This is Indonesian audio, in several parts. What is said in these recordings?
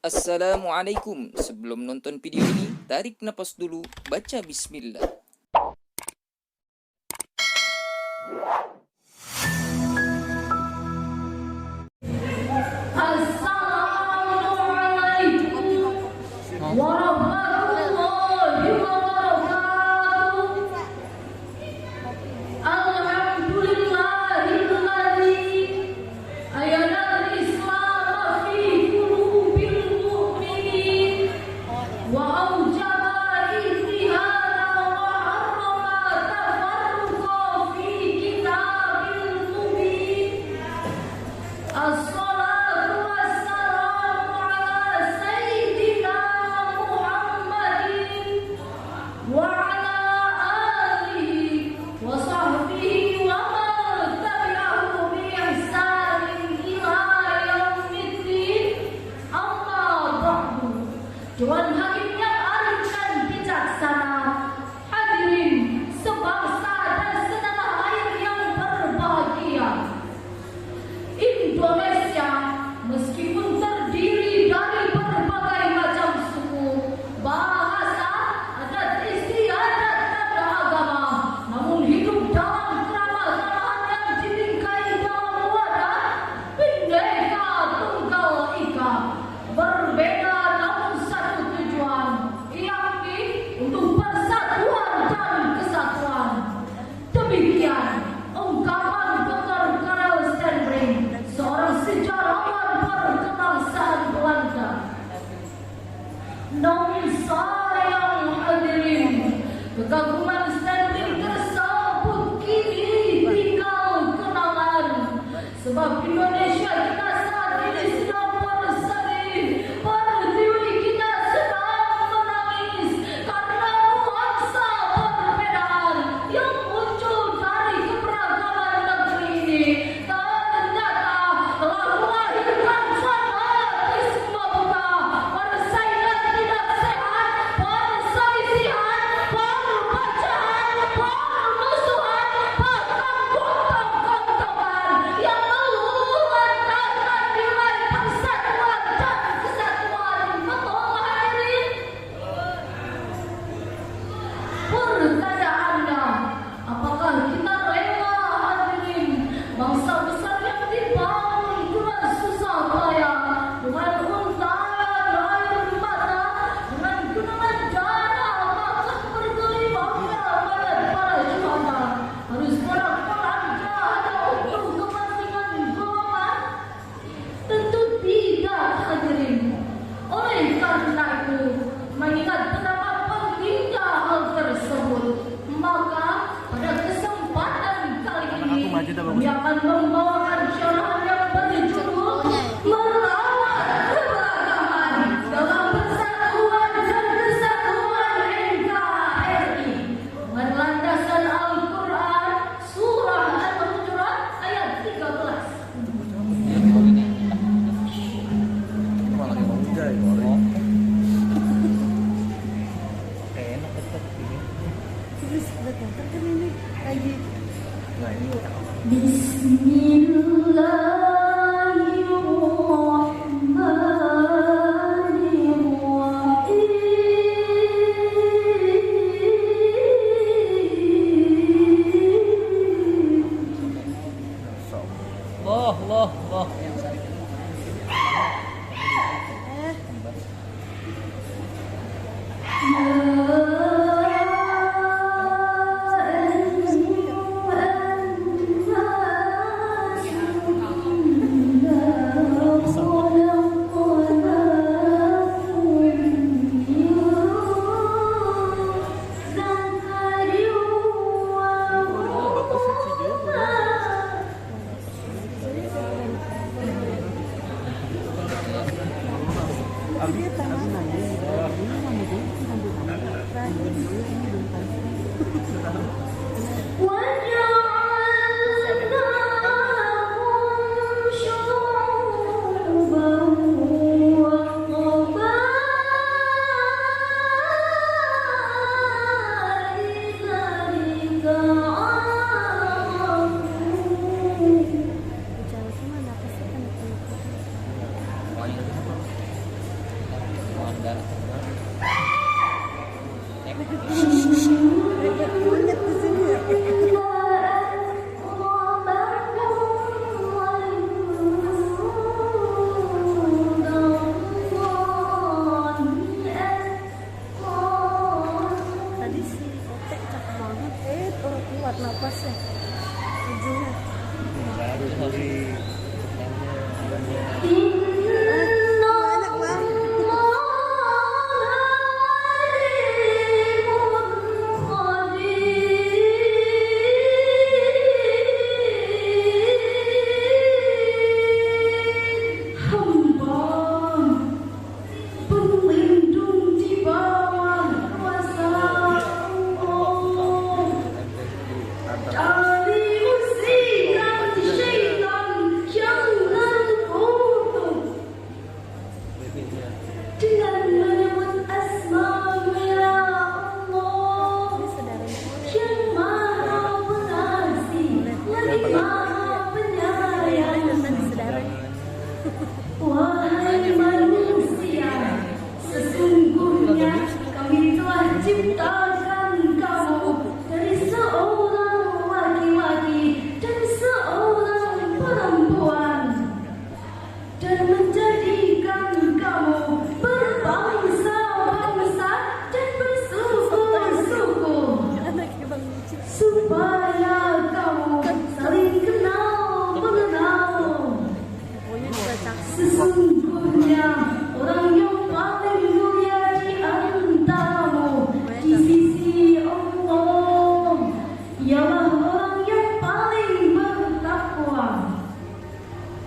Assalamualaikum. Sebelum nonton video ini, tarik napas dulu, baca bismillah. Assalamualaikum warahmatullahi wabarakatuh. Alhamdulillahilladzi ayyadal Islam fi qulubil mu'minin wa aujaba ittihada wa harrama tafarruqa fi kitabil mubin. Assalatu wassalamu ala sayyidina Muhammadin wa ala alihi wa sahbihi wa man tabi'ahu bi ihsanin ila yaumiddin. Amma ba'du. Tuhan Hakim yang alim dan bijaksana, hadirin sebangsa dan setanah air yang berbahagia. Indonesia meskipun terdiri dari berbagai macam suku, bahasa, adat istiadat dan agama, namun hidup dalam keramah-tamahan yang dibingkai dalam wadah Bhinneka Tunggal Ika. Berbeda namun satu tujuan, yakni untuk persatuan dan kesatuan. Demikian ungkapan Dr. Karel Stenbring, seorang sejarawan berkebangsaan Belanda. Namun sayang hadirin, kekaguman Stenbring tersebut kini tinggal kenangan. Sebab Indonesia kita saat ini sedang bersedih, pertiwi kita sedang menangis karena nuansa perbedaan yang muncul dari keberagaman negeri ini. Ternyata telah melahirkan fanatisme buta, persaingan tidak sehat, perselisihan, perpecahan, permusuhan, bahkan gontok-gontokan yang meluluhlantarkan nilai persatuan dan kesatuan. Betul hadirin? Bertanya Anda, apakah kita rela hadirin bangsa besar yang dibangun dengan susah payah, dengan untayan air mata, dengan genangan darah, bahkan bergelimangnya badan para syuhada, harus berapa-apa hanya untuk kepentingan golongan? Tentu tidak hadirin. Oleh karena itu, mengingat betapa pentingnya hal tersebut, maka pada kesempatan kali ini kami akan membawakan syarahan yang berjudul Melawan Keberagaman dalam Persatuan dan Kesatuan NKRI, dengan landasan Al-Quran Surah Al-Hujurat ayat 13. Bismillahirrahmanirrahim. Allah. Tadi si Otek cakep banget, orang kuat napasnya ujungnya. Baru hari pertama Banyak banget. Dengan menyebut asma-Mu ya Allah Ini saudaranya yang maha pengasih lagi maha penyayang. tadi saudaranya. Wahai manusia, sesungguhnya kami telah ciptakan kamu dari seorang laki-laki dan seorang perempuan dan menjadikan kamu berbangsa-bangsa dan bersuku-suku Anaknya Bang Uci. supaya kamu saling kenal mengenal. Pokoknya juga cakep. Sesungguhnya orang yang paling mulia di antaramu di sisi Allah ialah orang yang paling bertakwa.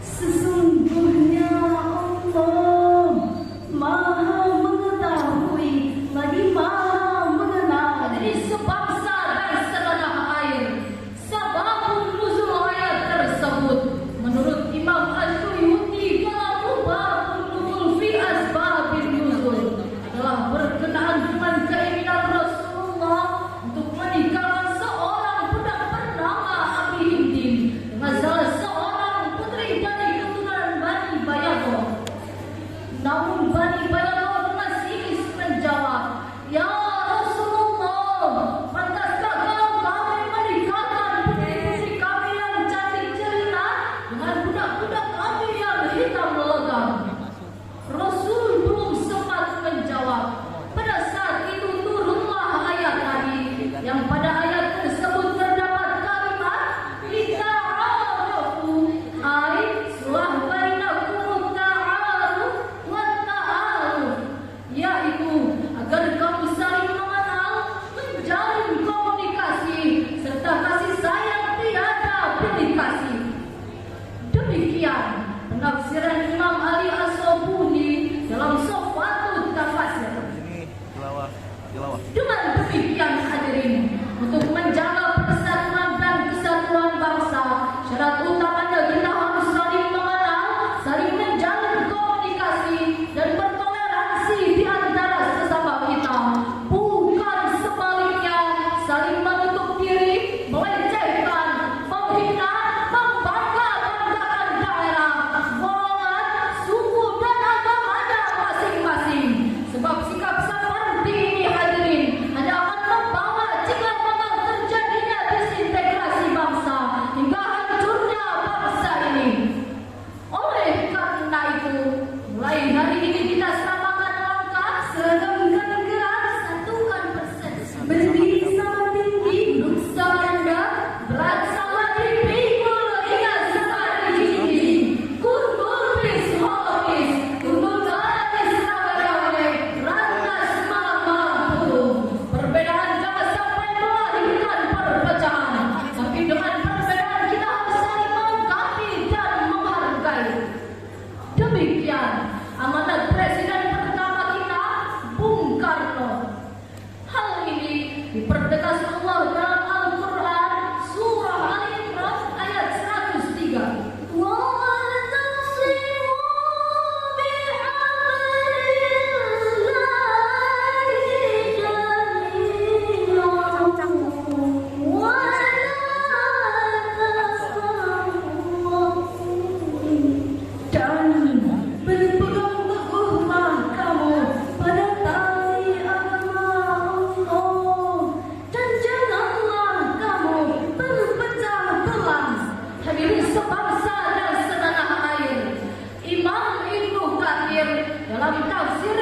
Sesungguhnya Allah maha mengetahui lagi maha mengenal. Jadi sebangsa dan setanah air. Sababun nuzul ayat tersebut menurut Imam Asyuyuti babun nuzul fi asbabin nuzul adalah berkenaan dengan keinginan Rasulullah untuk menikahkan seorang budak bernama Abi Hindin dengan salah seorang putri dari keturunan Bani Bayagoh. Namun Bani Bayagoh masih menjawab, "Ya Rasulullah, pantaskah kalau kami menikahkan putri-putri kami yang cantik jelita dengan budak-budak kami yang hitam legam?" Rasul belum sempat menjawab. Pada saat itu turunlah ayat tadi, yang pada ayat tersebut terdapat kalimat lita'arafu, ai sulah bainakum ta'aruf wa ta'aruf. dalam tafsir